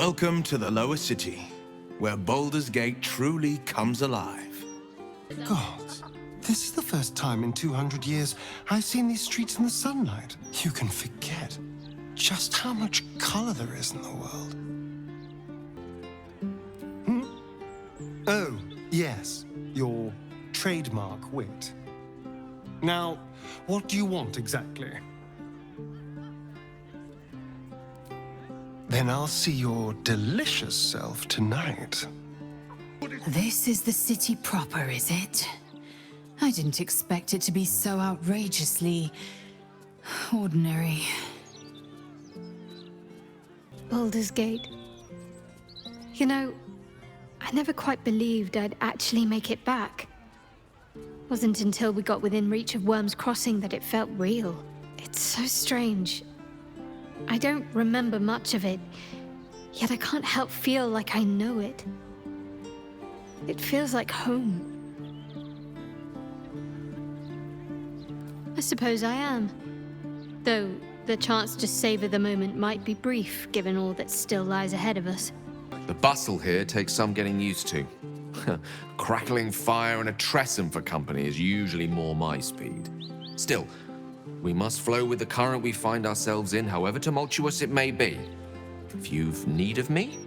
Welcome to the Lower City, where Baldur's Gate truly comes alive. Gods, this is the first time in 200 years I've seen these streets in the sunlight. You can forget just how much color there is in the world. Oh, yes, your trademark wit. Now, what do you want exactly? Then I'll see your delicious self tonight. This is the city proper, is it? I didn't expect it to be so outrageously ordinary. Baldur's Gate. You know, I never quite believed I'd actually make it back. Wasn't until we got within reach of Worm's Crossing that it felt real. It's so strange. I don't remember much of it, yet I can't help feel like I know it. It feels like home. I suppose I am. Though the chance to savor the moment might be brief, given all that still lies ahead of us. The bustle here takes some getting used to. Crackling fire and a Tressum for company is usually more my speed. Still, we must flow with the current we find ourselves in, however tumultuous it may be. If you've need of me,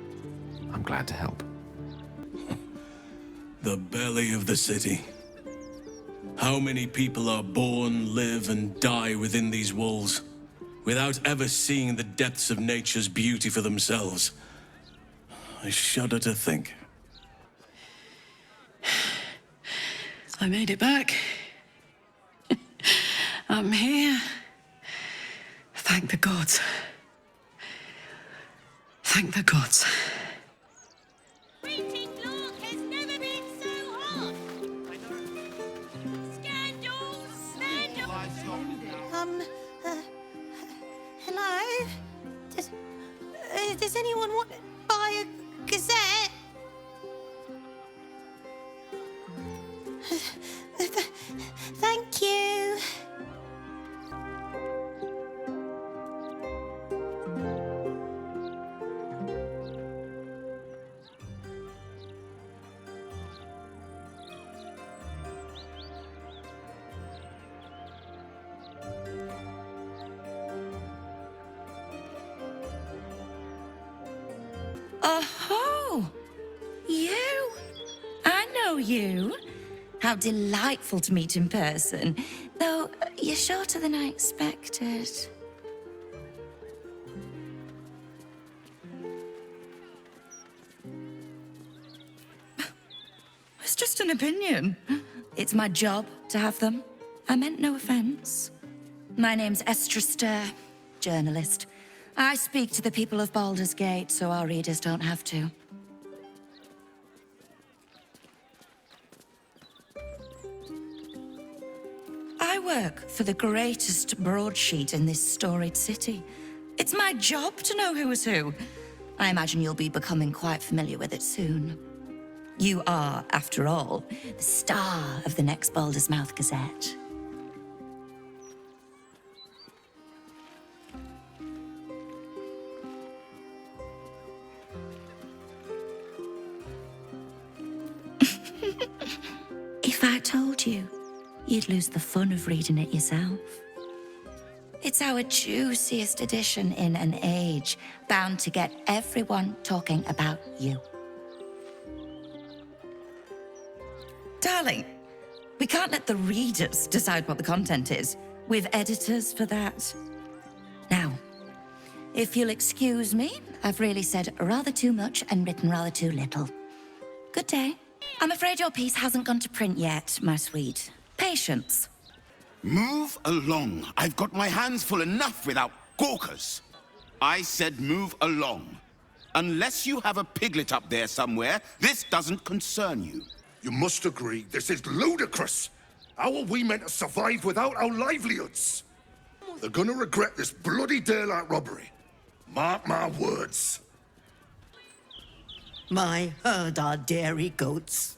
I'm glad to help. The belly of the city. How many people are born, live, and die within these walls, without ever seeing the depths of nature's beauty for themselves? I shudder to think. I made it back. I'm here. Thank the gods. Thank the gods. Greeting Lork has never been so hot. Scandals, scandals. Hello? Does anyone want to buy a gazette? Thank you. Oh, you? I know you. How delightful to meet in person. Though, you're shorter than I expected. It's just an opinion. It's my job to have them. I meant no offense. My name's Estra Stir, journalist. I speak to the people of Baldur's Gate so our readers don't have to. I work for the greatest broadsheet in this storied city. It's my job to know who is who. I imagine you'll be becoming quite familiar with it soon. You are, after all, the star of the next Baldur's Mouth Gazette. If I told you, you'd lose the fun of reading it yourself. It's our juiciest edition in an age bound to get everyone talking about you. Darling, we can't let the readers decide what the content is. We've editors for that. Now, if you'll excuse me, I've really said rather too much and written rather too little. Good day. I'm afraid your piece hasn't gone to print yet, my sweet. Patience. Move along. I've got my hands full enough without gawkers. I said move along. Unless you have a piglet up there somewhere, this doesn't concern you. You must agree, this is ludicrous. How are we meant to survive without our livelihoods? They're gonna regret this bloody daylight robbery. Mark my words. My herd are dairy goats.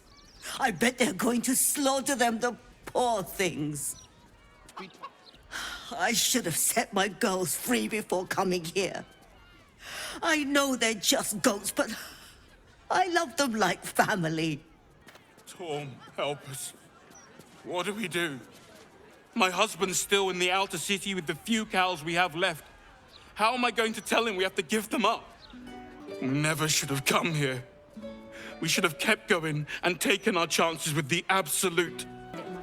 I bet they're going to slaughter them, the poor things. I should have set my girls free before coming here. I know they're just goats, but I love them like family. Torm, help us. What do we do? My husband's still in the outer city with the few cows we have left. How am I going to tell him we have to give them up? We never should have come here. We should have kept going and taken our chances with the Absolute.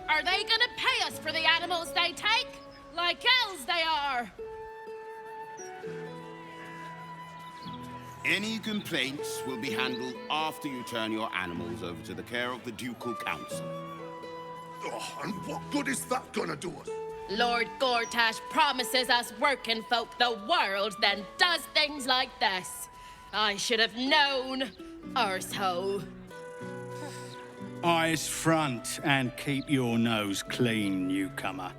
Are they gonna pay us for the animals they take? Like elves they are! Any complaints will be handled after you turn your animals over to the care of the Ducal Council. Oh, and what good is that gonna do us? Lord Gortash promises us working folk the world, then does things like this. I should have known, or so. Eyes front and keep your nose clean, newcomer.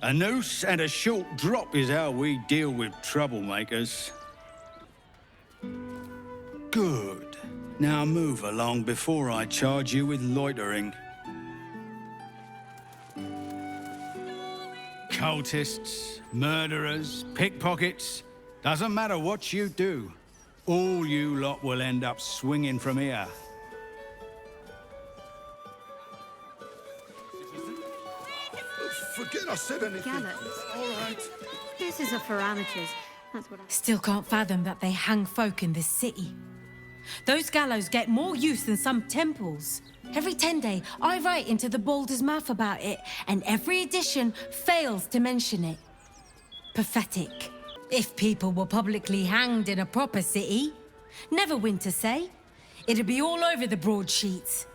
A noose and a short drop is how we deal with troublemakers. Good. Now move along before I charge you with loitering. Cultists, murderers, pickpockets, doesn't matter what you do. All you lot will end up swinging from here. Forget I said anything. Gallows. All right. This is for amateurs. That's what I... Still can't fathom that they hang folk in this city. Those gallows get more use than some temples. Every 10 day, I write into the Baldur's Mouth about it, and every edition fails to mention it. Pathetic. If people were publicly hanged in a proper city, never Winter say, it'd be all over the broadsheets.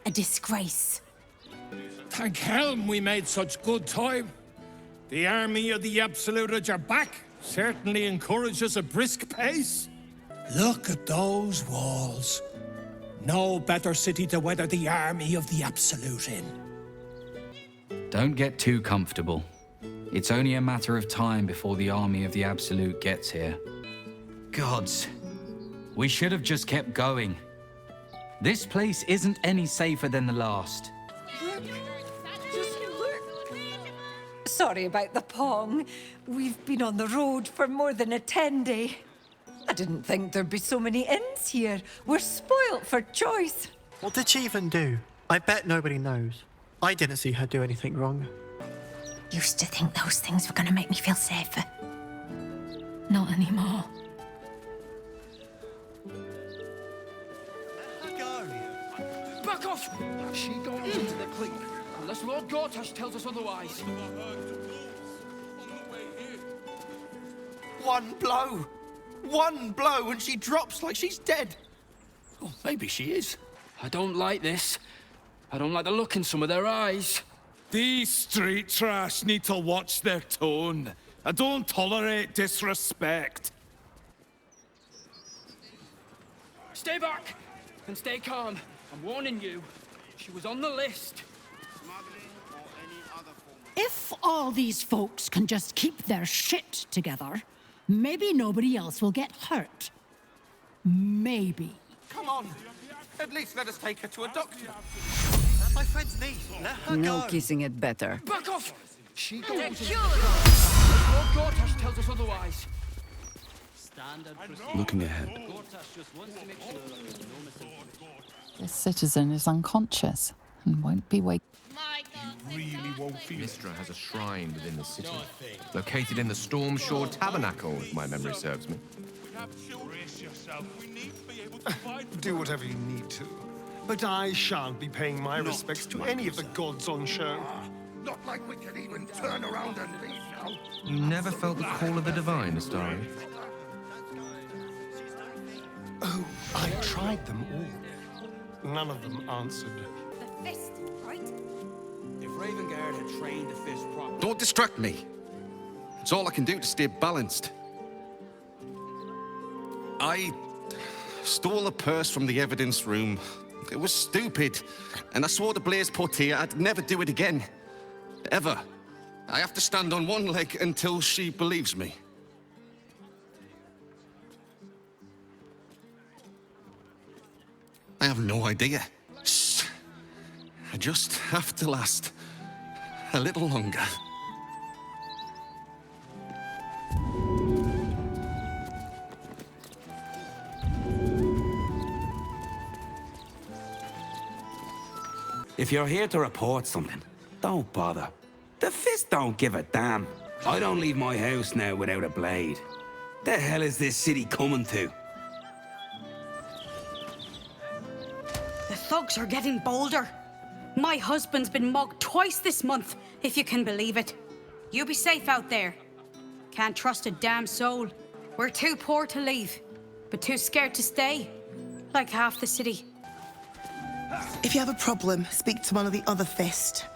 A disgrace. Thank Helm we made such good time. The army of the Absolute are back. Certainly encourages a brisk pace. Look at those walls. No better city to weather the army of the Absolute in. Don't get too comfortable. It's only a matter of time before the army of the Absolute gets here. Gods, we should have just kept going. This place isn't any safer than the last. Sorry about the pong. We've been on the road for more than a 10-day. I didn't think there'd be so many inns here. We're spoilt for choice. What did she even do? I bet nobody knows. I didn't see her do anything wrong. Used to think those things were gonna make me feel safer. Not anymore. Back off! She gone into the clink, unless Lord Gortash tells us otherwise. One blow! One blow and she drops like she's dead. Oh, maybe she is. I don't like this. I don't like the look in some of their eyes. These street trash need to watch their tone. I don't tolerate disrespect. Stay back and stay calm. I'm warning you. She was on the list. If all these folks can just keep their shit together, maybe nobody else will get hurt. Maybe. Come on. At least let us take her to a doctor. That's my friend's niece. Let her No go. kissing it better. Back off! She goes. They're Unless Lord Gortash tells us otherwise. Looking ahead. This citizen is unconscious and won't be waking. Really won't feel Mistra has a shrine within the city, located in the Stormshore Tabernacle, if my memory serves me. Do whatever you need to. But I shan't be paying my respects to any of the gods on show. Not like we can even turn around and leave now. You never felt the call of the divine, Astari? Oh, I tried them all. None of them answered. The fist, right? If Ravengard had trained the fist properly. Don't distract me. It's all I can do to stay balanced. I stole a purse from the evidence room. It was stupid, and I swore to Blaze Portia I'd never do it again. Ever. I have to stand on one leg until she believes me. I have no idea. I just have to last a little longer. If you're here to report something, don't bother. The Fist don't give a damn. I don't leave my house now without a blade. The hell is this city coming to? The thugs are getting bolder. My husband's been mugged twice this month, if you can believe it. You be safe out there. Can't trust a damn soul. We're too poor to leave, but too scared to stay. Like half the city. If you have a problem, speak to one of the other Fist.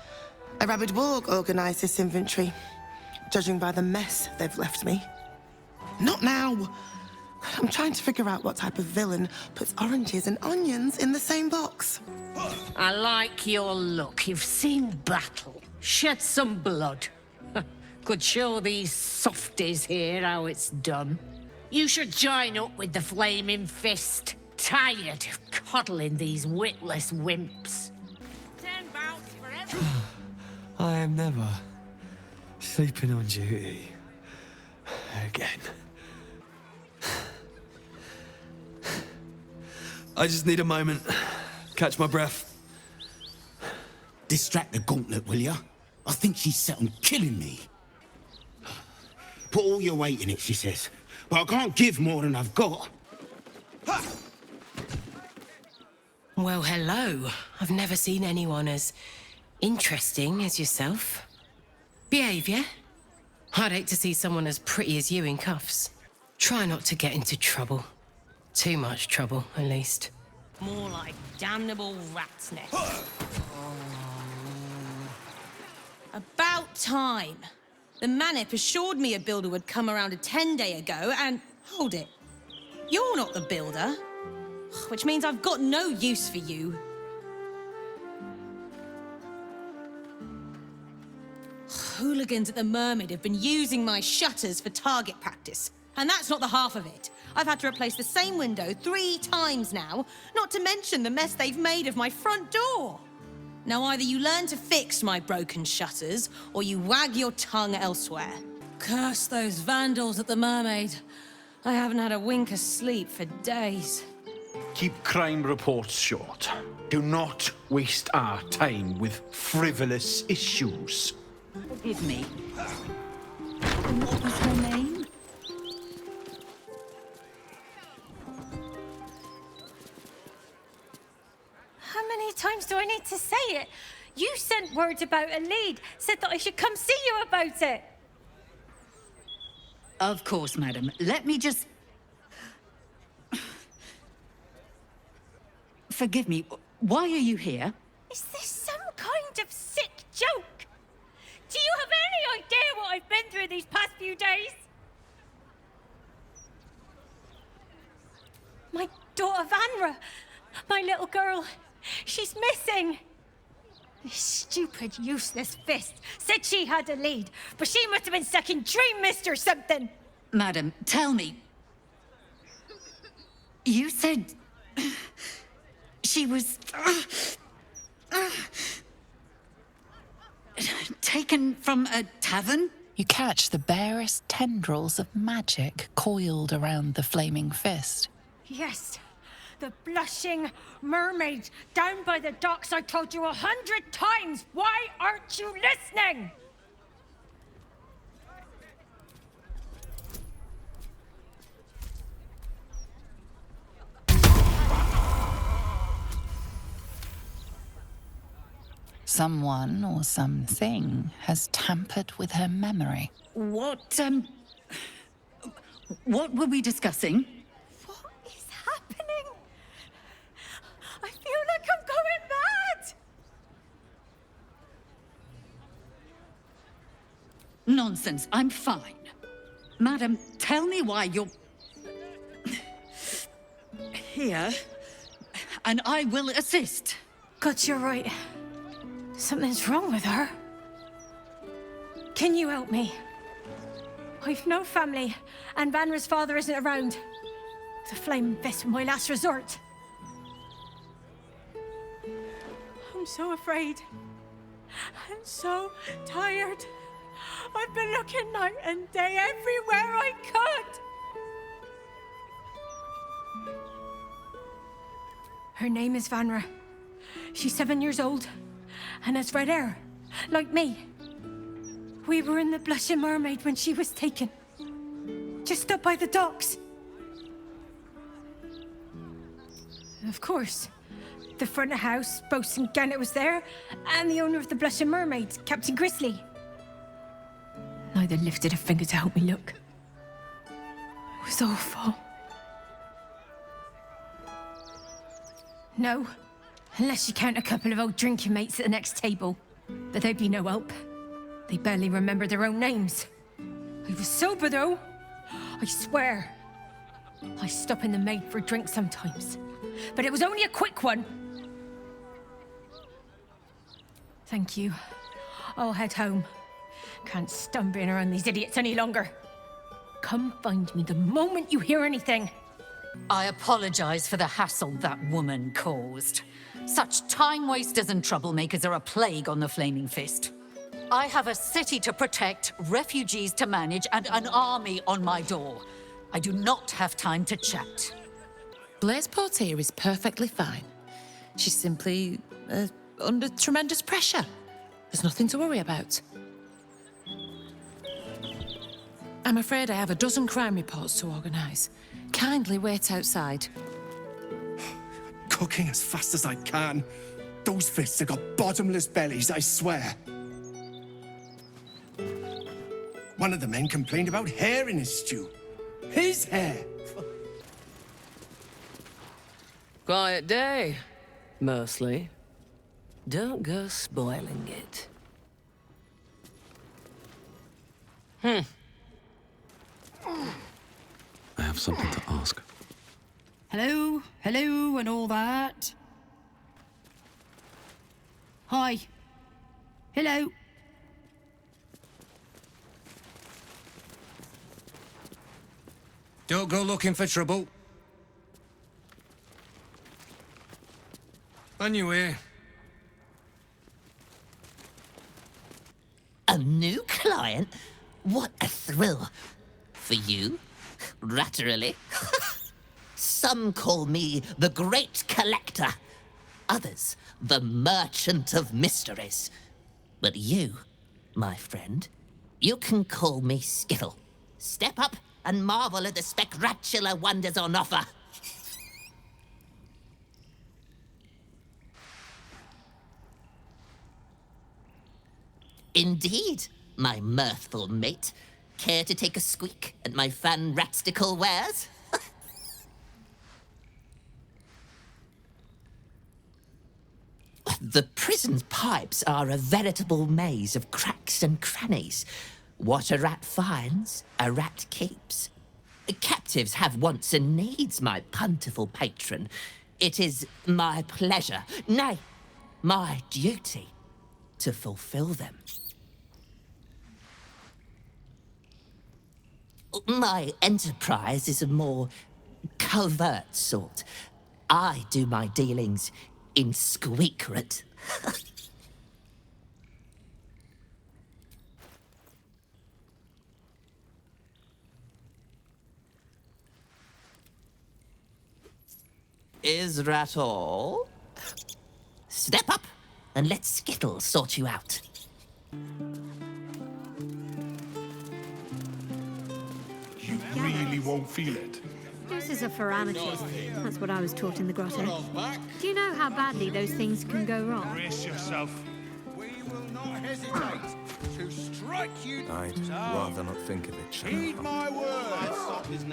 A rabid warg organised this inventory, judging by the mess they've left me. Not now. I'm trying to figure out what type of villain puts oranges and onions in the same box. I like your look. You've seen battle, shed some blood. Could show these softies here how it's done. You should join up with the Flaming Fist. Tired of coddling these witless wimps. 10 bouts for every... I am never sleeping on duty again. I just need a moment. Catch my breath. Distract the gauntlet, will ya? I think she's set on killing me. Put all your weight in it, she says. But I can't give more than I've got. Well, hello. I've never seen anyone as interesting as yourself. Behave, yeah? I'd hate to see someone as pretty as you in cuffs. Try not to get into trouble. Too much trouble, at least. More like damnable rat's nest. About time. The Manip assured me a builder would come around a 10-day ago, and... Hold it. You're not the builder. Which means I've got no use for you. Hooligans at the Mermaid have been using my shutters for target practice. And that's not the half of it. I've had to replace the same window 3 times now, not to mention the mess they've made of my front door. Now either you learn to fix my broken shutters, or you wag your tongue elsewhere. Curse those vandals at the Mermaid. I haven't had a wink of sleep for days. Keep crime reports short. Do not waste our time with frivolous issues. Forgive me. What was her name? How many times do I need to say it? You sent word about a lead, said that I should come see you about it. Of course, madam. Let me just... Forgive me, why are you here? Is this some kind of sick joke? Do you have any idea what I've been through these past few days? My daughter Vanra, my little girl, she's missing. This stupid, useless Fist said she had a lead, but she must have been stuck in Dream Mist or something. Madam, tell me. You said... she was... taken from a tavern? You catch the barest tendrils of magic coiled around the Flaming Fist. Yes, the blushing mermaid down by the docks I told you 100 times. Why aren't you listening? Someone or something has tampered with her memory. What were we discussing? What is happening? I feel like I'm going mad. Nonsense, I'm fine. Madam, tell me why you're... here, and I will assist. God, you're right. Something's wrong with her. Can you help me? I've no family, and Vanra's father isn't around. The Flaming Fist was my last resort. I'm so afraid. I'm so tired. I've been looking night and day everywhere I could. Her name is Vanra. She's 7 years old. And as for her, like me, we were in the Blushing Mermaid when she was taken. Just up by the docks. Of course, the front of house, Bosun Gannet was there, and the owner of the Blushing Mermaid, Captain Grizzly. Neither lifted a finger to help me look. It was awful. No, unless you count a couple of old drinking mates at the next table. But they'd be no help. They barely remember their own names. I was sober, though. I swear. I stop in the maid for a drink sometimes. But it was only a quick one. Thank you. I'll head home. Can't stand being around these idiots any longer. Come find me the moment you hear anything. I apologize for the hassle that woman caused. Such time wasters and troublemakers are a plague on the Flaming Fist. I have a city to protect, refugees to manage, and an army on my door. I do not have time to chat. Blaise Portier is perfectly fine. She's simply under tremendous pressure. There's nothing to worry about. I'm afraid I have a dozen crime reports to organise. Kindly wait outside. Cooking as fast as I can. Those fists have got bottomless bellies, I swear. One of the men complained about hair in his stew. His hair! Quiet day, mostly. Don't go spoiling it. I have something to ask. Hello, hello, and all that. Hi. Hello. Don't go looking for trouble. On your way. A new client? What a thrill. For you? Ratterily? Some call me the Great Collector. Others, the Merchant of Mysteries. But you, my friend, you can call me Skittle. Step up and marvel at the spectacular wonders on offer. Indeed, my mirthful mate. Care to take a squeak at my fan-ratstical wares? The prison's pipes are a veritable maze of cracks and crannies. What a rat finds, a rat keeps. Captives have wants and needs, my plentiful patron. It is my pleasure, nay, my duty, to fulfill them. My enterprise is a more covert sort. I do my dealings in secret. Is that all? Step up and let Skittle sort you out. You really won't feel it. Doses of Pharamatus. That's what I was taught in the grotto. Do you know how badly those things can go wrong? Brace yourself. We will not hesitate to strike you. I'd rather not think of it. Heed my words,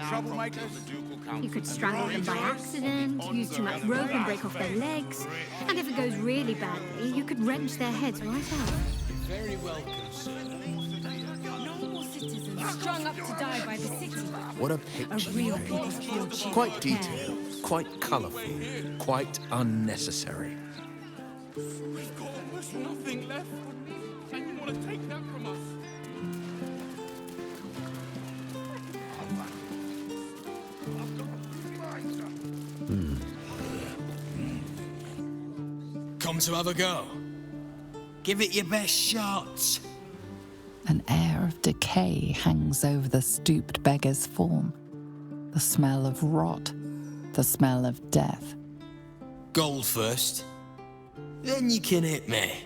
troublemakers. You could strangle them by accident, use too much rope and break off their legs. And if it goes really badly, you could wrench their heads right out. Very welcome, sir. Normal citizens strung up to die by the city. What a picture. A real people's field ship. Quite detailed, quite colourful, quite unnecessary. We've got almost nothing left. And you want to take that from us? Come to have a go. Give it your best shot. An air of decay hangs over the stooped beggar's form. The smell of rot, the smell of death. Gold first. Then you can hit me.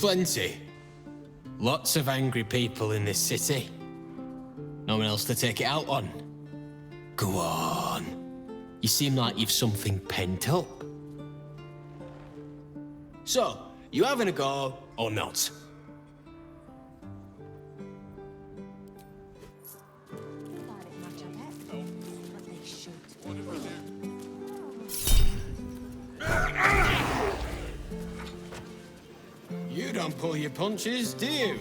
Plenty. Lots of angry people in this city. No one else to take it out on. Go on. You seem like you've something pent up. So, you having a go or not? You don't pull your punches, do you?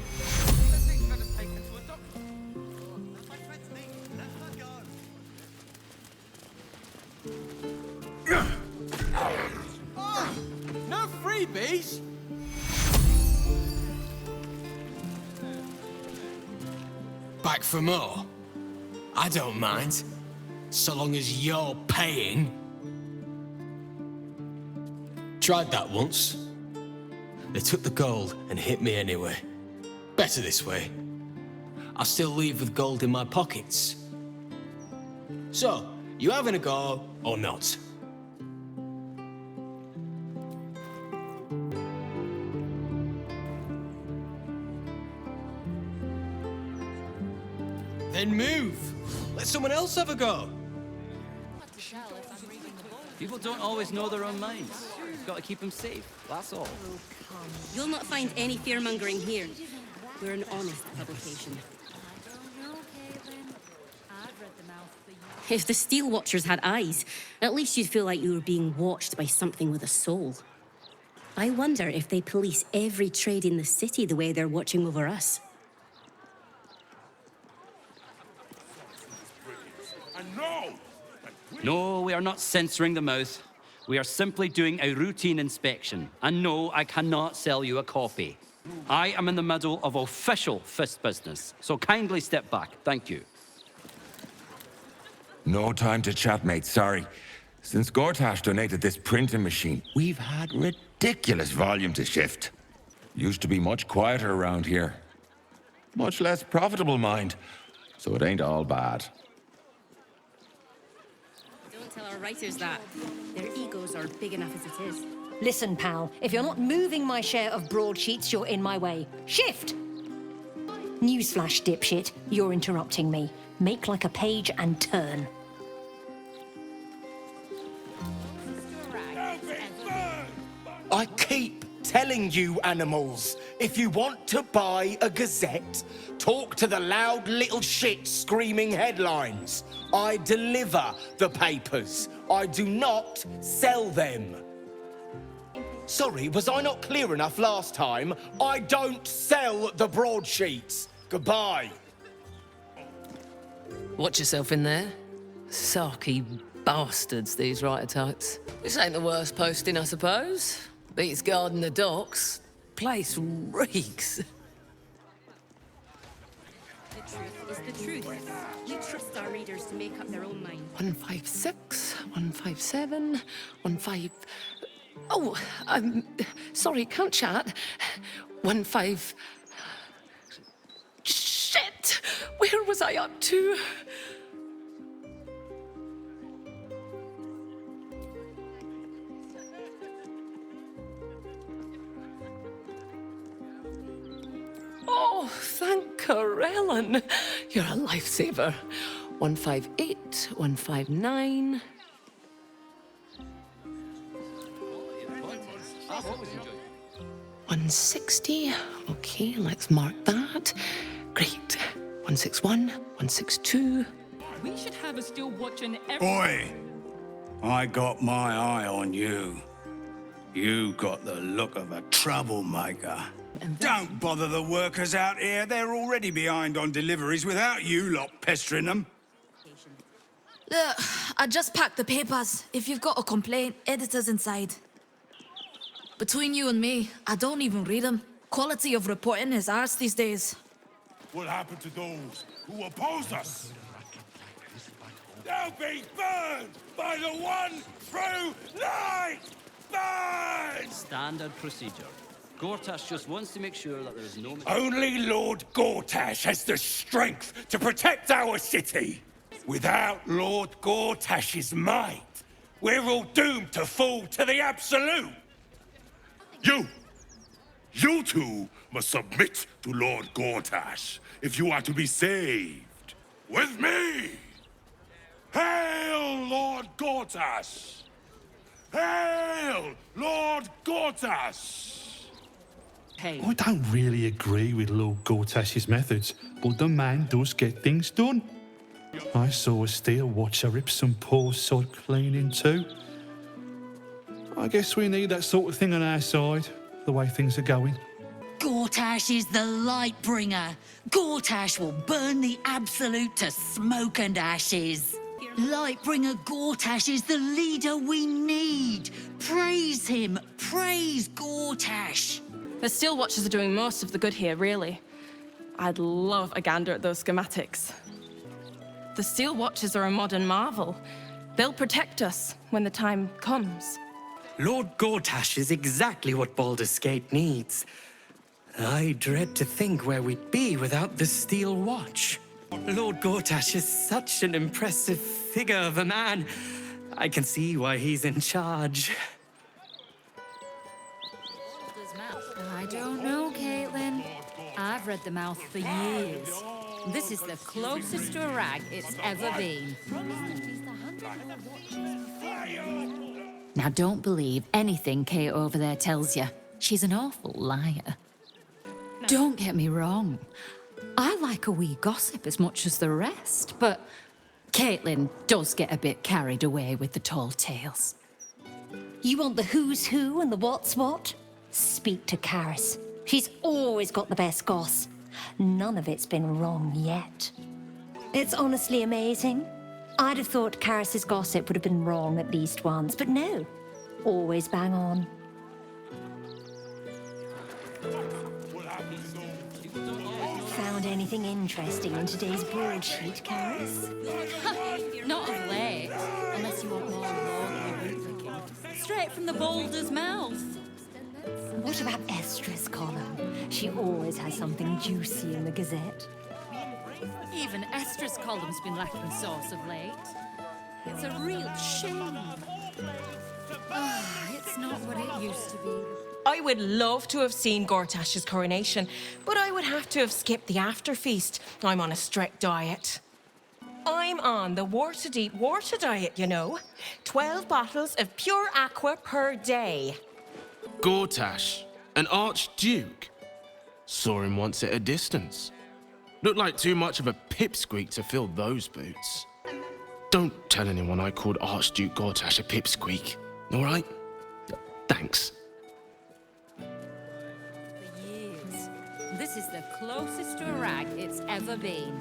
No freebies! Back for more? I don't mind, so long as you're paying. Tried that once. They took the gold and hit me anyway. Better this way. I'll still leave with gold in my pockets. So, you having a go or not? Then move. Let someone else have a go. People don't always know their own minds. You've got to keep them safe, that's all. You'll not find any fear-mongering here. We're an honest publication. If the Steel Watchers had eyes, at least you'd feel like you were being watched by something with a soul. I wonder if they police every trade in the city the way they're watching over us. No, we are not censoring the mouth. We are simply doing a routine inspection. And no, I cannot sell you a copy. I am in the middle of official fist business, so kindly step back. Thank you. No time to chat, mate, sorry. Since Gortash donated this printing machine, we've had ridiculous volume to shift. Used to be much quieter around here. Much less profitable, mind. So it ain't all bad. Don't tell our writers that. Their egos are big enough as it is. Listen, pal, if you're not moving my share of broadsheets, you're in my way. Shift! Newsflash, dipshit. You're interrupting me. Make like a page and turn. I keep telling you, animals, if you want to buy a Gazette, talk to the loud little shit screaming headlines. I deliver the papers. I do not sell them. Sorry, was I not clear enough last time? I don't sell the broadsheets. Goodbye. Watch yourself in there. Sarky bastards, these writer types. This ain't the worst posting, I suppose. Beats guarding the docks. Place reeks. The truth is the truth. You trust our readers to make up their own mind. 156, 157, 15... Oh, sorry, can't chat. 15... Shit! Where was I up to? Oh, thank Corellon. You're a lifesaver. 158, 159... 160. Okay, let's mark that. Great. 161, 162. We should have a Steel Watcher every... Boy, I got my eye on you. You got the look of a troublemaker. Don't bother the workers out here. They're already behind on deliveries without you lot pestering them. Look, I just packed the papers. If you've got a complaint, editor's inside. Between you and me, I don't even read them. Quality of reporting is ours these days. What happened to those who opposed us? They'll be burned by the one true light! Burn! Standard procedure. Gortash just wants to make sure that there is no... Only Lord Gortash has the strength to protect our city. Without Lord Gortash's might, we're all doomed to fall to the Absolute. You two must submit to Lord Gortash if you are to be saved. With me! Hail, Lord Gortash! Hail, Lord Gortash! I don't really agree with Lord Gortash's methods, but the man does get things done. I saw a steel watcher rip some poor sod clean in two. I guess we need that sort of thing on our side, the way things are going. Gortash is the light bringer. Gortash will burn the Absolute to smoke and ashes. Lightbringer Gortash is the leader we need. Praise him. Praise Gortash. The Steel Watchers are doing most of the good here, really. I'd love a gander at those schematics. The Steel Watchers are a modern marvel. They'll protect us when the time comes. Lord Gortash is exactly what Baldur's Gate needs. I dread to think where we'd be without the Steel Watch. Lord Gortash is such an impressive figure of a man. I can see why he's in charge. I don't know, Caitlin. I've read the mouth for years. This is the closest to a rag it's ever been. Now, don't believe anything Kate over there tells you. She's an awful liar. Don't get me wrong. I like a wee gossip as much as the rest, but Caitlin does get a bit carried away with the tall tales. You want the who's who and the what's what? Speak to Karis. She's always got the best goss. None of it's been wrong yet. It's honestly amazing. I'd have thought Karis's gossip would have been wrong at least once, but no. Always bang on. Found anything interesting in today's broadsheet, Karis? Not of late, unless you want more lordly root picking. Straight from the boulder's mouth. What about Estra's column? She always has something juicy in the Gazette. Even Estra's column's been lacking sauce of late. It's a real shame. It's not what it used to be. I would love to have seen Gortash's coronation, but I would have to have skipped the after feast. I'm on a strict diet. I'm on the water-deep water diet, you know. 12 bottles of pure aqua per day. Gortash, an archduke. Saw him once at a distance. Looked like too much of a pipsqueak to fill those boots. Don't tell anyone I called Archduke Gortash a pipsqueak, all right? Thanks. For years. This is the closest to a rag it's ever been.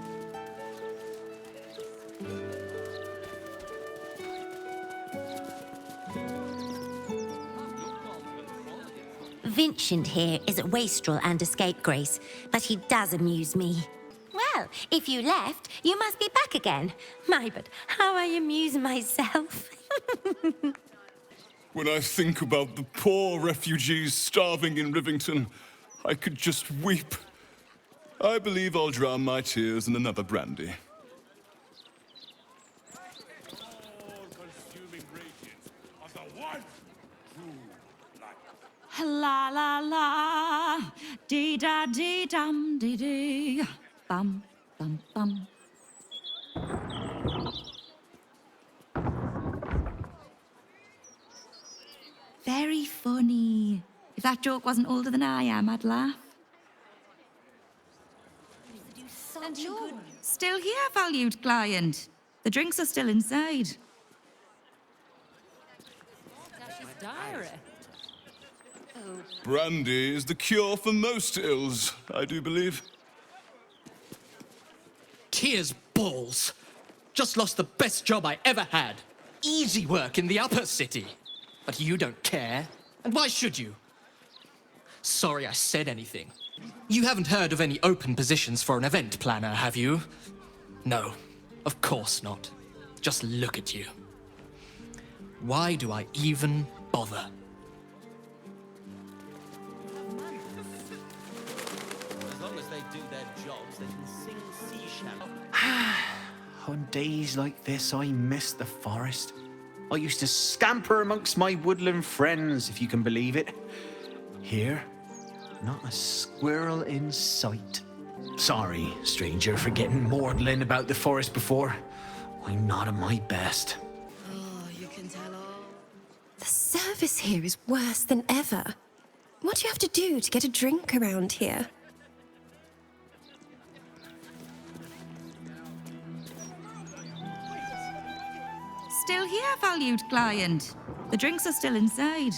Vincent here is a wastrel and a scapegrace, but he does amuse me. Well, if you left, you must be back again. My, but how I amuse myself. When I think about the poor refugees starving in Rivington, I could just weep. I believe I'll drown my tears in another brandy. La la la, dee da dee dum dee dee, bum bum bum. Very funny. If that joke wasn't older than I am, I'd laugh. Still here, valued client. The drinks are still inside. Diary. Brandy is the cure for most ills, I do believe. Tears balls. Just lost the best job I ever had. Easy work in the upper city. But you don't care. And why should you? Sorry I said anything. You haven't heard of any open positions for an event planner, have you? No, of course not. Just look at you. Why do I even bother? As long as they do their jobs, they can sing sea shanties. On days like this, I miss the forest. I used to scamper amongst my woodland friends, if you can believe it. Here, Not a squirrel in sight. Sorry, stranger, for getting maudlin about the forest before. I'm not at my best. The service here is worse than ever. What do you have to do to get a drink around here? Still here, valued client. The drinks are still inside.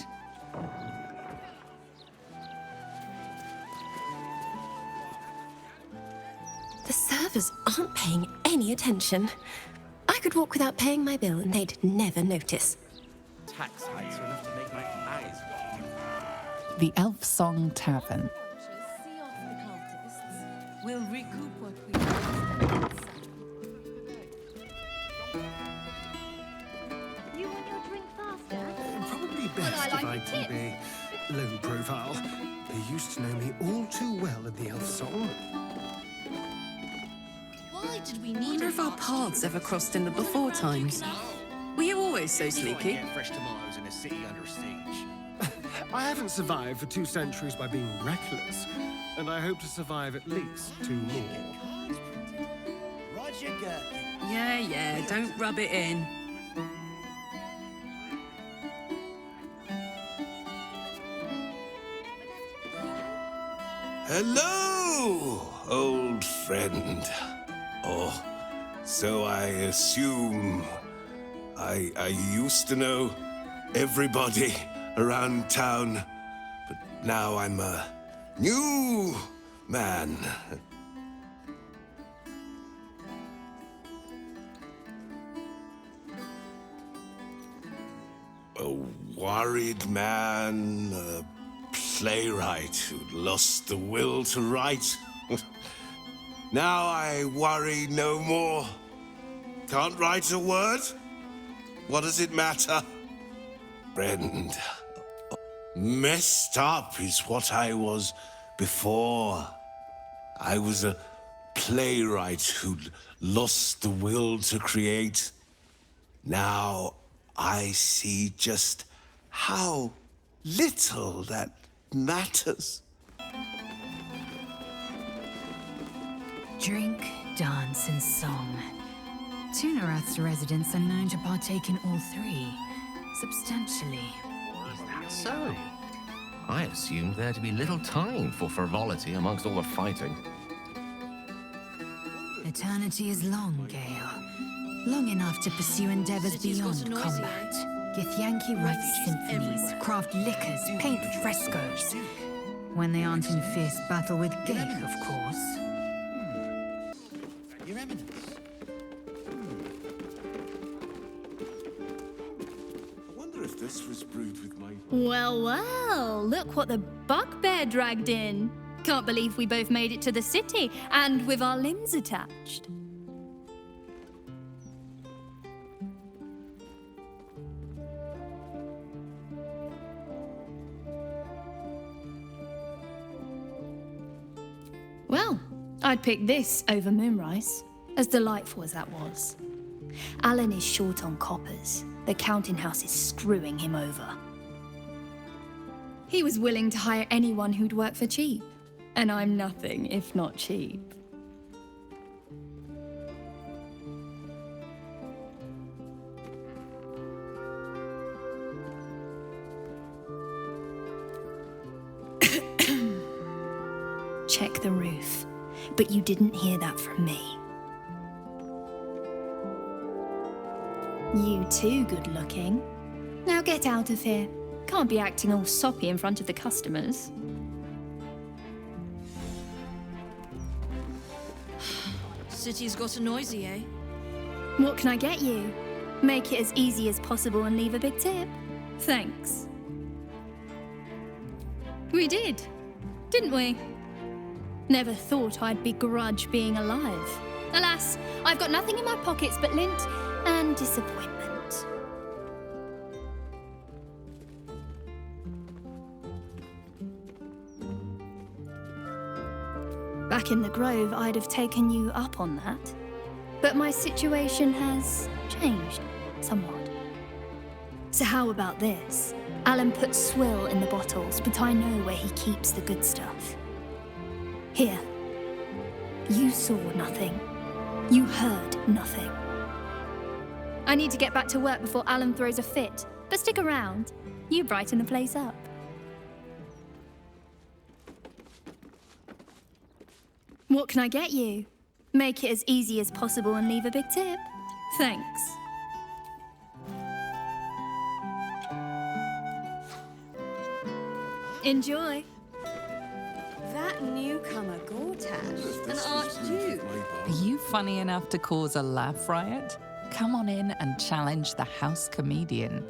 The servers aren't paying any attention. I could walk without paying my bill and they'd never notice. Tax hikes are enough to make my eyes water. The Elf Song Tavern. We'll recoup what we You want your drink faster? Probably best if I keep a low profile. They used to know me all too well at the Elf Song. Why did we I need wonder if our paths ever crossed in the before times. Were you always so sneaky? Get fresh tomatoes in a city under siege. I haven't survived for 2 centuries by being reckless, and I hope to survive at least 2 more. Roger Gherkin. Yeah, don't rub it in. Hello, old friend. Oh, so I assume I used to know everybody around town, but now I'm a new man. A worried man, a playwright who'd lost the will to write. Now I worry no more. Can't write a word? What does it matter? Friend, messed up is what I was before. I was a playwright who'd lost the will to create. Now I see just how little that matters. Drink, dance, and song. Tunorath's residents are known to partake in all 3, substantially. Is that so? I assumed there to be little time for frivolity amongst all the fighting. Eternity is long, Gale. Long enough to pursue endeavors beyond combat. Githyanki writes symphonies, craft liquors, paint frescoes. When they aren't in fierce battle with Gale, of course. Your Eminence. I wonder if this was brewed with my... Well, well, look what the bugbear dragged in. Can't believe we both made it to the city, and with our limbs attached. Well, I'd pick this over Moonrise, as delightful as that was. Alan is short on coppers. The counting house is screwing him over. He was willing to hire anyone who'd work for cheap, and I'm nothing if not cheap. Check the roof, but you didn't hear that from me. You too good looking. Now get out of here. Can't be acting all soppy in front of the customers. City's gotten noisy, eh? What can I get you? Make it as easy as possible and leave a big tip. Thanks. We did, didn't we? Never thought I'd begrudge being alive. Alas, I've got nothing in my pockets but lint and disappointment. Back in the Grove, I'd have taken you up on that. But my situation has changed somewhat. So how about this? Alan puts swill in the bottles, but I know where he keeps the good stuff. Here. You saw nothing. You heard nothing. I need to get back to work before Alan throws a fit, but stick around. You brighten the place up. What can I get you? Make it as easy as possible and leave a big tip. Thanks. Enjoy. That newcomer, Gortash, an archduke. Are you funny enough to cause a laugh riot? Come on in and challenge the house comedian.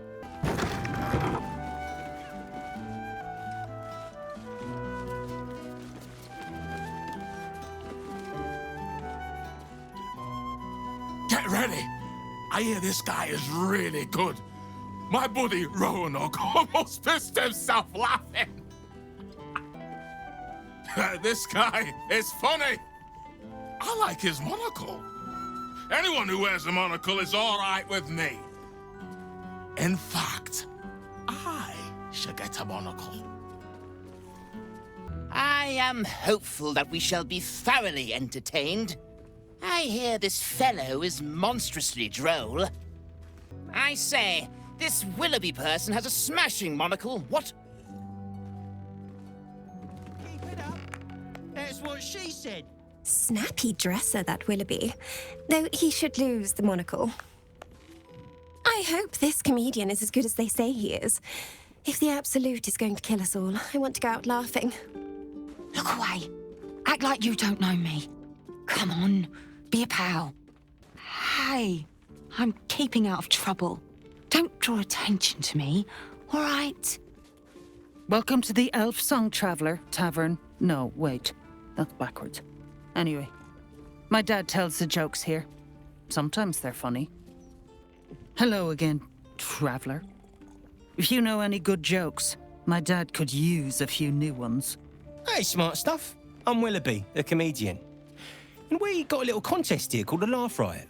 Get ready! I hear this guy is really good. My buddy Roanoke almost pissed himself laughing. This guy is funny. I like his monocle. Anyone who wears a monocle is all right with me. In fact, I should get a monocle. I am hopeful that we shall be thoroughly entertained. I hear this fellow is monstrously droll. I say, this Willoughby person has a smashing monocle. What? Keep it up. That's what she said. Snappy dresser, that Willoughby. Though he should lose the monocle. I hope this comedian is as good as they say he is. If the Absolute is going to kill us all, I want to go out laughing. Look away. Act like you don't know me. Come on, be a pal. Hey, I'm keeping out of trouble. Don't draw attention to me, all right? Welcome to the Elf Song Traveller Tavern. No, wait. That's backwards. Anyway, my dad tells the jokes here. Sometimes they're funny. Hello again, traveller. If you know any good jokes, my dad could use a few new ones. Hey, smart stuff. I'm Willoughby, a comedian. And we got a little contest here called a Laugh Riot.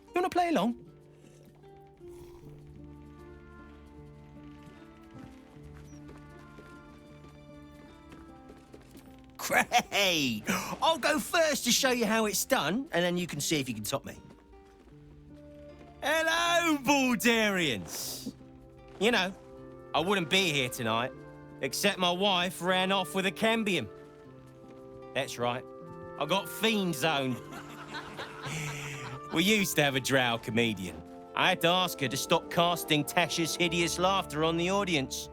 You want to play along? Great! I'll go first to show you how it's done, and then you can see if you can top me. Hello, Baldarians! You know, I wouldn't be here tonight, except my wife ran off with a cambion. That's right, I got fiend zoned. We used to have a drow comedian. I had to ask her to stop casting Tasha's hideous laughter on the audience.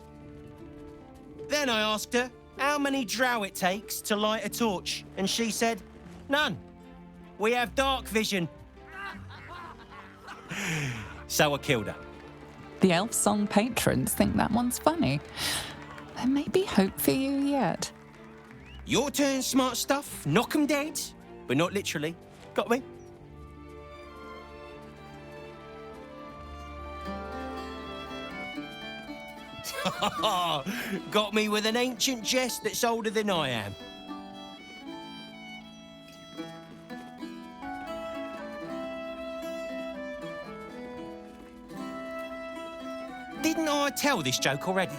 Then I asked her how many drow it takes to light a torch, and she said, none. We have dark vision. So I killed her. The Elf Song patrons think that one's funny. There may be hope for you yet. Your turn, smart stuff. Knock 'em dead, but not literally. Got me? Got me with an ancient jest that's older than I am. Didn't I tell this joke already?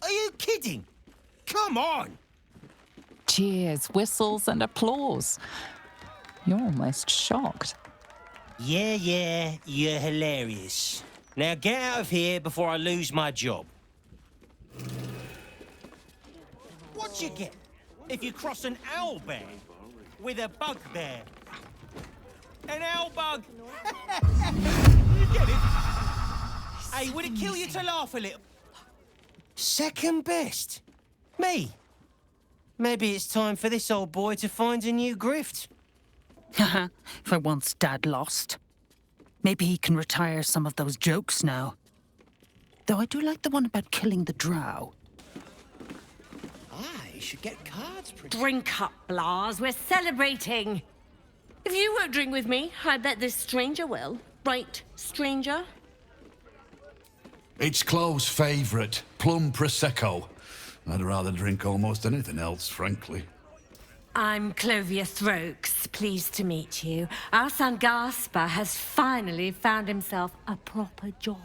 Are you kidding? Come on! Cheers, whistles, and applause. You're almost shocked. Yeah, you're hilarious. Now get out of here before I lose my job. What you get if you cross an owl bear with a bugbear? An owl bug! You get it? Hey, would it kill you to laugh a little? Second best? Me? Maybe it's time for this old boy to find a new grift. Haha, for once Dad lost. Maybe he can retire some of those jokes now. Though I do like the one about killing the drow. I should get cards printed. Drink up, Blas. We're celebrating. If you won't drink with me, I bet this stranger will. Right, stranger? It's Chloe's favourite, plum prosecco. I'd rather drink almost anything else, frankly. I'm Clovia Throaks. Pleased to meet you. Our son Gaspar has finally found himself a proper job.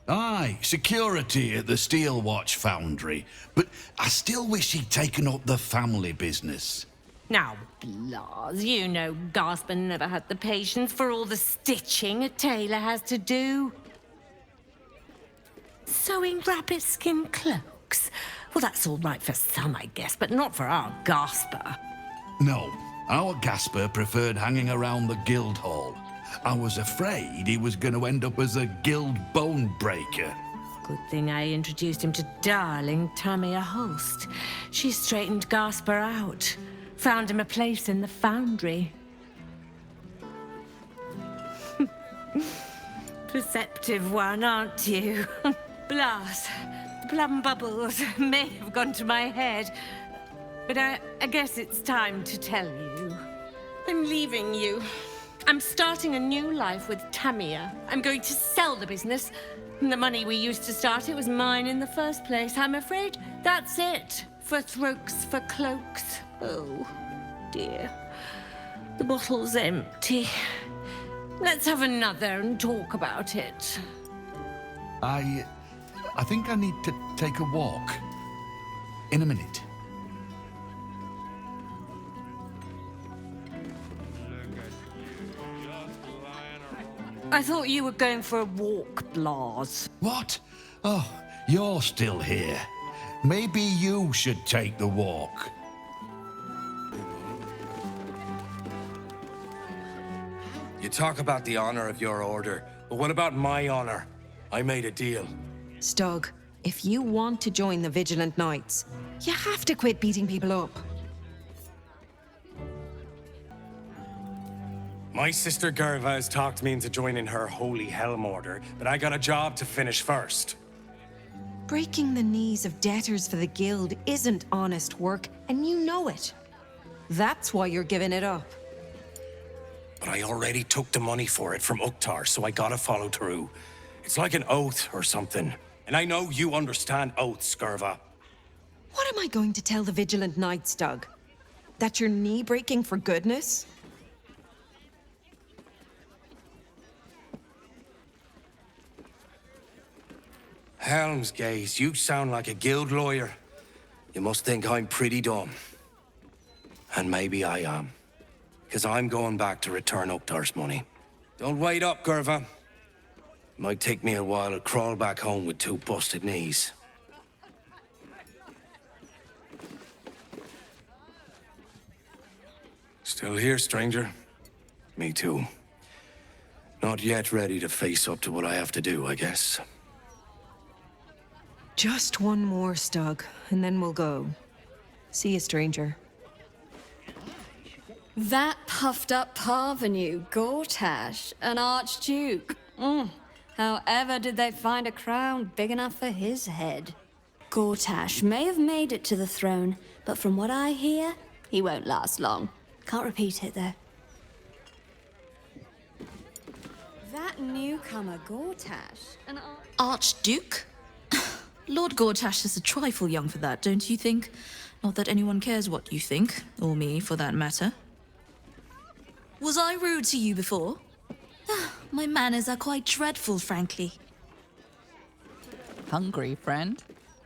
Aye, security at the Steel Watch Foundry. But I still wish he'd taken up the family business. Now, Blas, you know Gaspar never had the patience for all the stitching a tailor has to do. Sewing rabbit skin cloaks? Well, that's all right for some, I guess, but not for our Gaspar. No, our Gaspar preferred hanging around the guild hall. I was afraid he was going to end up as a guild bone breaker. Good thing I introduced him to darling Tamia Holst. She straightened Gaspar out, found him a place in the foundry. Perceptive one, aren't you? Blas, plum bubbles may have gone to my head, but I guess it's time to tell you. I'm leaving you. I'm starting a new life with Tamia. I'm going to sell the business. The money we used to start it was mine in the first place. I'm afraid that's it for Throaks for Cloaks. Oh, dear. The bottle's empty. Let's have another and talk about it. I think I need to take a walk. In a minute. I thought you were going for a walk, Blas. What? Oh, you're still here. Maybe you should take the walk. You talk about the honor of your order, but what about my honor? I made a deal. Stug, if you want to join the Vigilant Knights, you have to quit beating people up. My sister Gerva has talked me into joining her Holy Helm Order, but I got a job to finish first. Breaking the knees of debtors for the Guild isn't honest work, and you know it. That's why you're giving it up. But I already took the money for it from Uktar, so I gotta follow through. It's like an oath or something. And I know you understand oaths, Gerva. What am I going to tell the Vigilant Knights, Doug? That you're knee-breaking for goodness? Helmsgaze, you sound like a guild lawyer. You must think I'm pretty dumb. And maybe I am. Because I'm going back to return Uktar's money. Don't wait up, Gerva. Might take me a while to crawl back home with 2 busted knees. Still here, stranger? Me too. Not yet ready to face up to what I have to do, I guess. Just one more, Stug, and then we'll go. See you, stranger. That puffed up parvenu, Gortash, an archduke. However did they find a crown big enough for his head? Gortash may have made it to the throne, but from what I hear, he won't last long. Can't repeat it, though. That newcomer, Gortash, an Archduke? Lord Gortash is a trifle young for that, don't you think? Not that anyone cares what you think, or me, for that matter. Was I rude to you before? My manners are quite dreadful, frankly. Hungry, friend?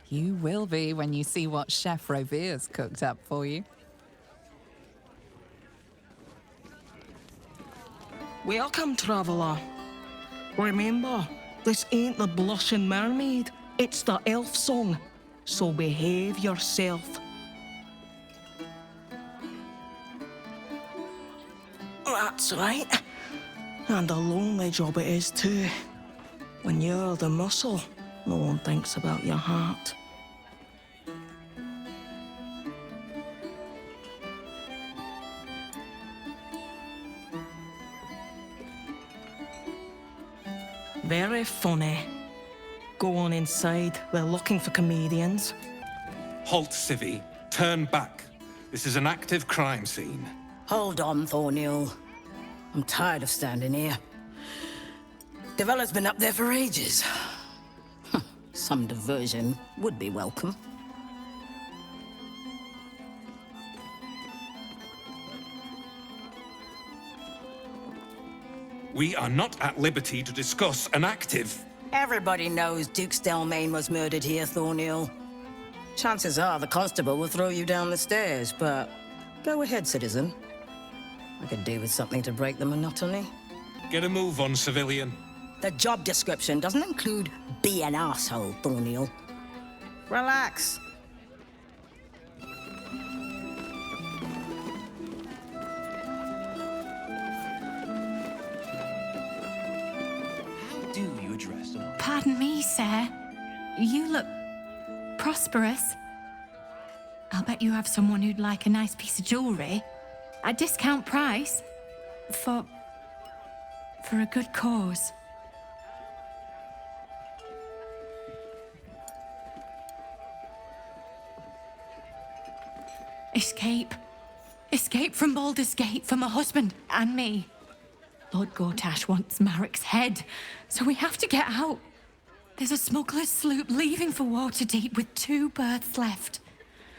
You will be when you see what Chef Rovere's cooked up for you. Welcome, traveller. Remember, this ain't the Blushing Mermaid, it's the elf song, so behave yourself. That's right. And a lonely job it is too. When you're the muscle, no one thinks about your heart. Very funny. Go on inside. They're looking for comedians. Halt, Civvy. Turn back. This is an active crime scene. Hold on, Thornhill. I'm tired of standing here. The fella's been up there for ages. Some diversion would be welcome. We are not at liberty to discuss an active... Everybody knows Duke Stelmane was murdered here, Thornhill. Chances are the constable will throw you down the stairs, but go ahead, citizen. I could do with something to break the monotony. Get a move on, civilian. The job description doesn't include be an asshole, Thornhill. Relax. How do you address them? Pardon me, sir. You look prosperous. I'll bet you have someone who'd like a nice piece of jewelry. At discount price. For a good cause. Escape. Escape from Baldur's Gate for my husband and me. Lord Gortash wants Marek's head, so we have to get out. There's a smuggler's sloop leaving for Waterdeep with 2 berths left.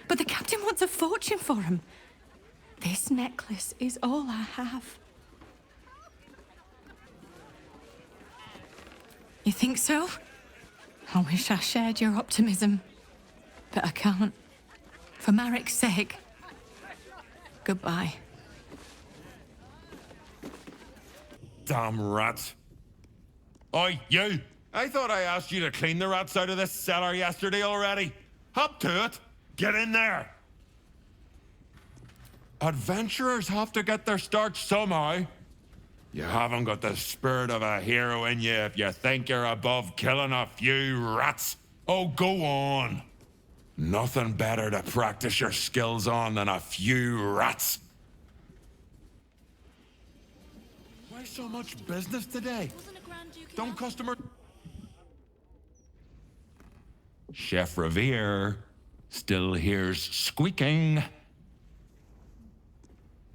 But the captain wants a fortune for him. This necklace is all I have. You think so? I wish I shared your optimism. But I can't. For Marek's sake. Goodbye. Damn rats. Oi, you! I thought I asked you to clean the rats out of this cellar yesterday already. Hop to it. Get in there. Adventurers have to get their start somehow. You haven't got the spirit of a hero in you if you think you're above killing a few rats. Oh, go on. Nothing better to practice your skills on than a few rats. Why so much business today? Don't customer... Chef Revere still hears squeaking.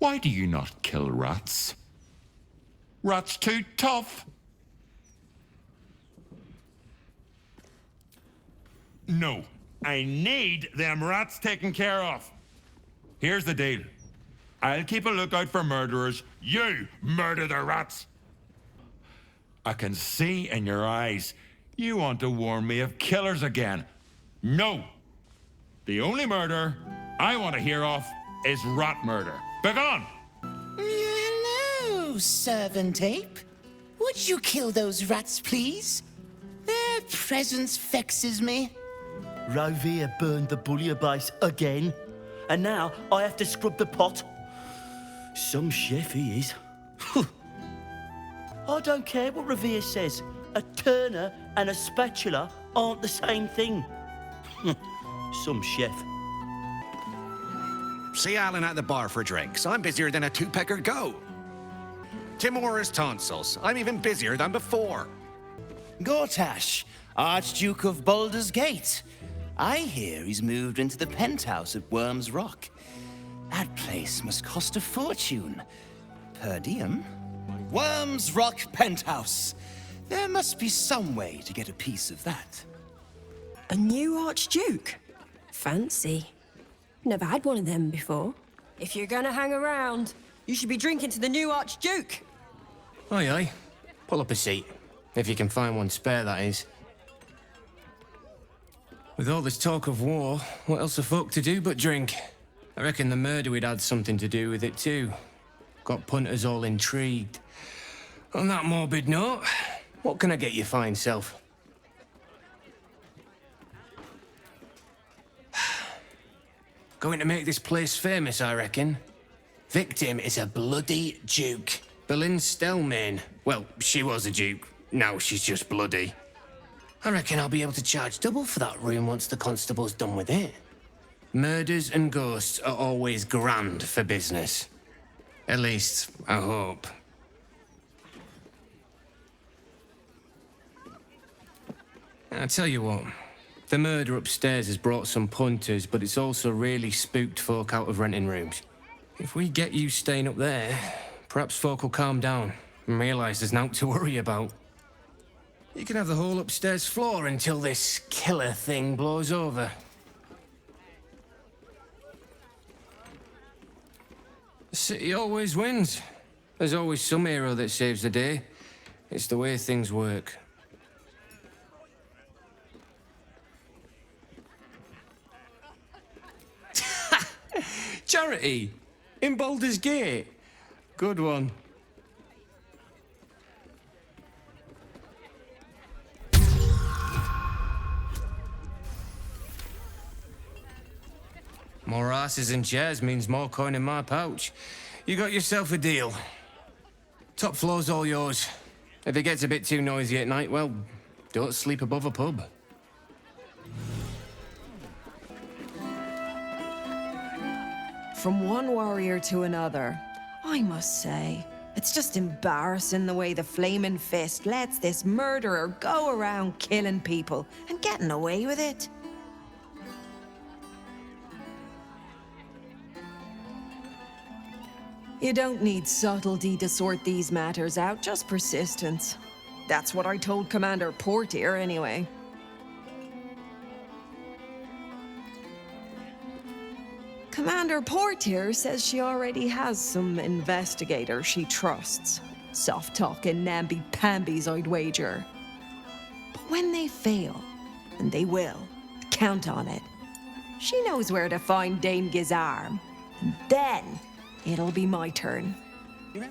Why do you not kill rats? Rats too tough. No, I need them rats taken care of. Here's the deal. I'll keep a lookout for murderers. You murder the rats. I can see in your eyes you want to warn me of killers again. No. The only murder I want to hear of is rat murder. Begone! Hello, Servant Ape. Would you kill those rats, please? Their presence vexes me. Rovere burned the bullier base again, and now I have to scrub the pot. Some chef he is. I don't care what Revere says. A turner and a spatula aren't the same thing. Some chef. See Alan at the bar for drinks. I'm busier than a two-pecker go. Timora's tonsils. I'm even busier than before. Gortash, Archduke of Baldur's Gate. I hear he's moved into the penthouse at Worm's Rock. That place must cost a fortune. Per diem? Worm's Rock Penthouse. There must be some way to get a piece of that. A new Archduke? Fancy. Never had one of them before. If you're gonna hang around, you should be drinking to the new Archduke. Aye, aye. Pull up a seat. If you can find one spare, that is. With all this talk of war, what else are folk to do but drink? I reckon the murder we'd had something to do with it too. Got punters all intrigued. On that morbid note, what can I get you fine self? Going to make this place famous, I reckon. Victim is a bloody duke. Boleyn Stelmane. Well, she was a duke. Now she's just bloody. I reckon I'll be able to charge double for that room once the constable's done with it. Murders and ghosts are always grand for business. At least, I hope. I tell you what, the murder upstairs has brought some punters, but it's also really spooked folk out of renting rooms. If we get you staying up there, perhaps folk will calm down and realise there's naught to worry about. You can have the whole upstairs floor until this killer thing blows over. The city always wins. There's always some hero that saves the day. It's the way things work. Charity! In Baldur's Gate! Good one. More asses and chairs means more coin in my pouch. You got yourself a deal. Top floor's all yours. If it gets a bit too noisy at night, well, don't sleep above a pub. From one warrior to another, I must say, it's just embarrassing the way the Flaming Fist lets this murderer go around killing people and getting away with it. You don't need subtlety to sort these matters out, just persistence. That's what I told Commander Portier, anyway. Commander Portier says she already has some investigators she trusts. Soft-talking namby-pambies, I'd wager. But when they fail, and they will, count on it, she knows where to find Dame Gizarm. And then it'll be my turn.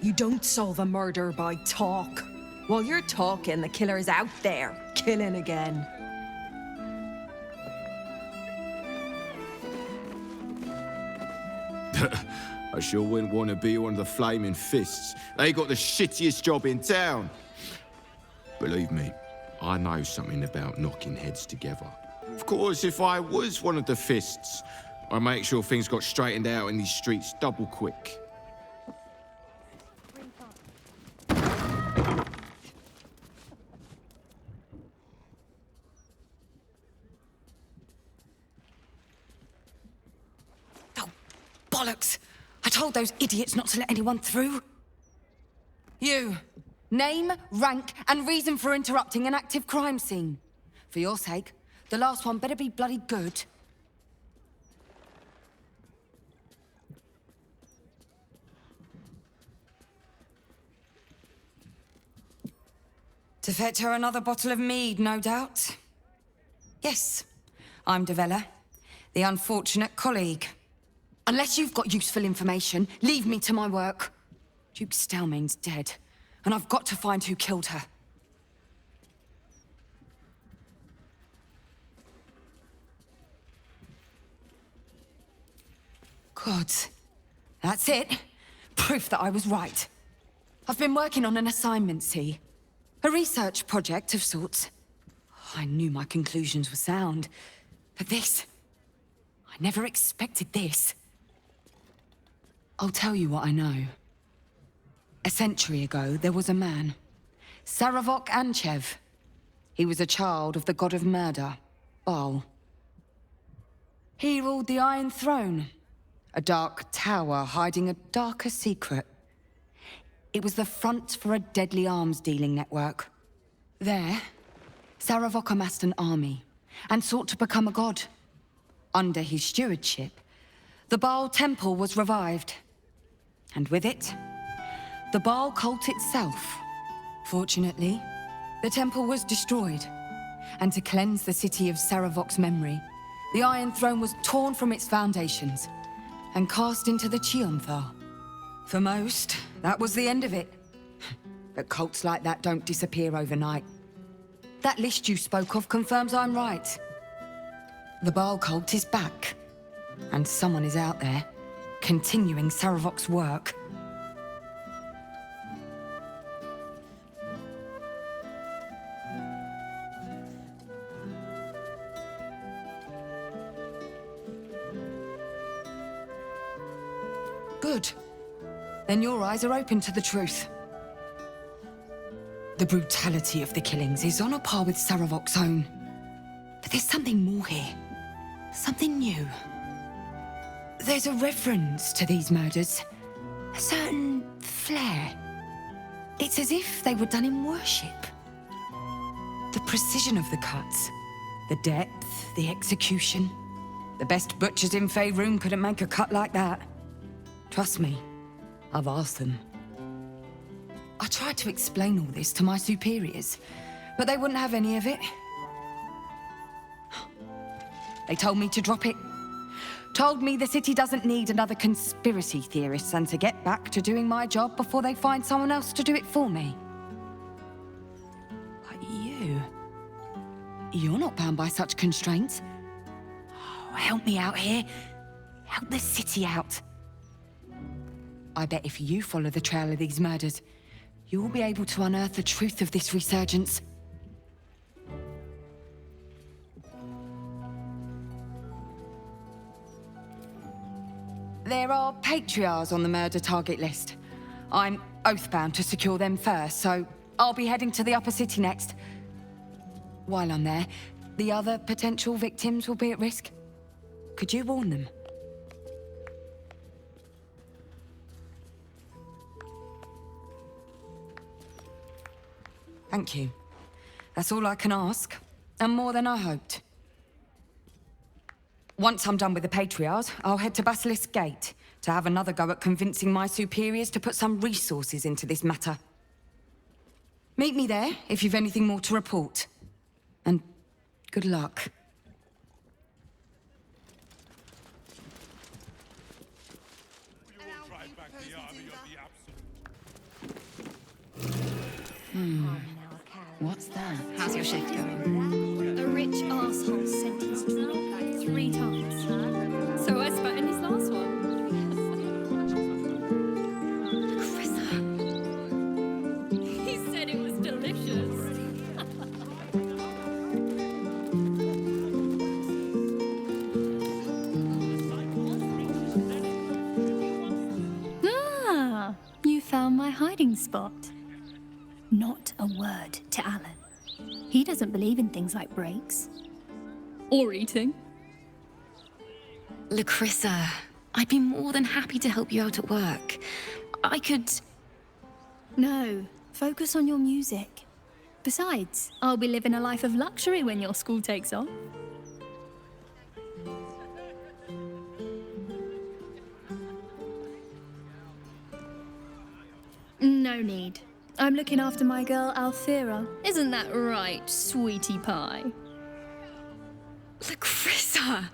You don't solve a murder by talk. While you're talking, the killer's out there, killing again. I sure wouldn't want to be one of the Flaming Fists. They got the shittiest job in town. Believe me, I know something about knocking heads together. Of course, if I was one of the Fists, I'd make sure things got straightened out in these streets double quick. Bollocks! I told those idiots not to let anyone through. You. Name, rank, and reason for interrupting an active crime scene. For your sake, the last one better be bloody good. To fetch her another bottle of mead, no doubt. Yes, I'm Devella, the unfortunate colleague. Unless you've got useful information, leave me to my work. Duke Stelmane's dead, and I've got to find who killed her. God, that's it. Proof that I was right. I've been working on an assignment, see? A research project of sorts. I knew my conclusions were sound, but this... I never expected this. I'll tell you what I know. A century ago, there was a man, Sarevok Anchev. He was a child of the god of murder, Baal. He ruled the Iron Throne, a dark tower hiding a darker secret. It was the front for a deadly arms-dealing network. There, Sarevok amassed an army and sought to become a god. Under his stewardship, the Baal Temple was revived. And with it, the Baal cult itself. Fortunately, the temple was destroyed. And to cleanse the city of Sarevok's memory, the Iron Throne was torn from its foundations and cast into the Chionthar. For most, that was the end of it. But cults like that don't disappear overnight. That list you spoke of confirms I'm right. The Baal cult is back, and someone is out there, continuing Sarevok's work. Good. Then your eyes are open to the truth. The brutality of the killings is on a par with Sarevok's own. But there's something more here. Something new. There's a reference to these murders. A certain flair. It's as if they were done in worship. The precision of the cuts. The depth, the execution. The best butchers in Faerun couldn't make a cut like that. Trust me, I've asked them. I tried to explain all this to my superiors, but they wouldn't have any of it. They told me to drop it. Told me the city doesn't need another conspiracy theorist and to get back to doing my job before they find someone else to do it for me. But you're not bound by such constraints. Oh, help me out here. Help the city out. I bet if you follow the trail of these murders, you'll be able to unearth the truth of this resurgence. There are patriarchs on the murder target list. I'm oathbound to secure them first, so I'll be heading to the upper city next. While I'm there, the other potential victims will be at risk. Could you warn them? Thank you. That's all I can ask, and more than I hoped. Once I'm done with the Patriarchs, I'll head to Basilisk Gate to have another go at convincing my superiors to put some resources into this matter. Meet me there if you've anything more to report. And good luck. What's that? How's your shift going? A rich arsehole sent his drunk like 3 times. So I spat in his last one. Chrissa. He said it was delicious. Ah, you found my hiding spot. Not a word to Alan. He doesn't believe in things like breaks. Or eating. Lacrissa, I'd be more than happy to help you out at work. I could... No, focus on your music. Besides, I'll be living a life of luxury when your school takes off. No need. I'm looking after my girl, Althera. Isn't that right, sweetie pie? Lacrissa!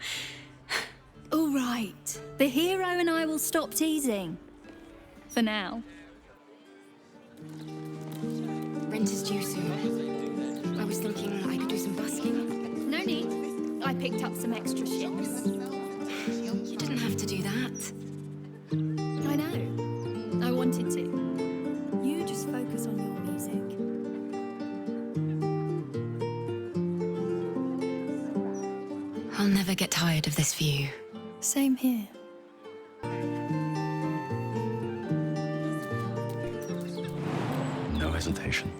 All right. The hero and I will stop teasing. For now. Rent is due soon. I was thinking I could do some busking. No need. I picked up some extra shifts. You didn't have to do that. I know. I wanted to. You just focus on your music. I'll never get tired of this view. Same here. No hesitation.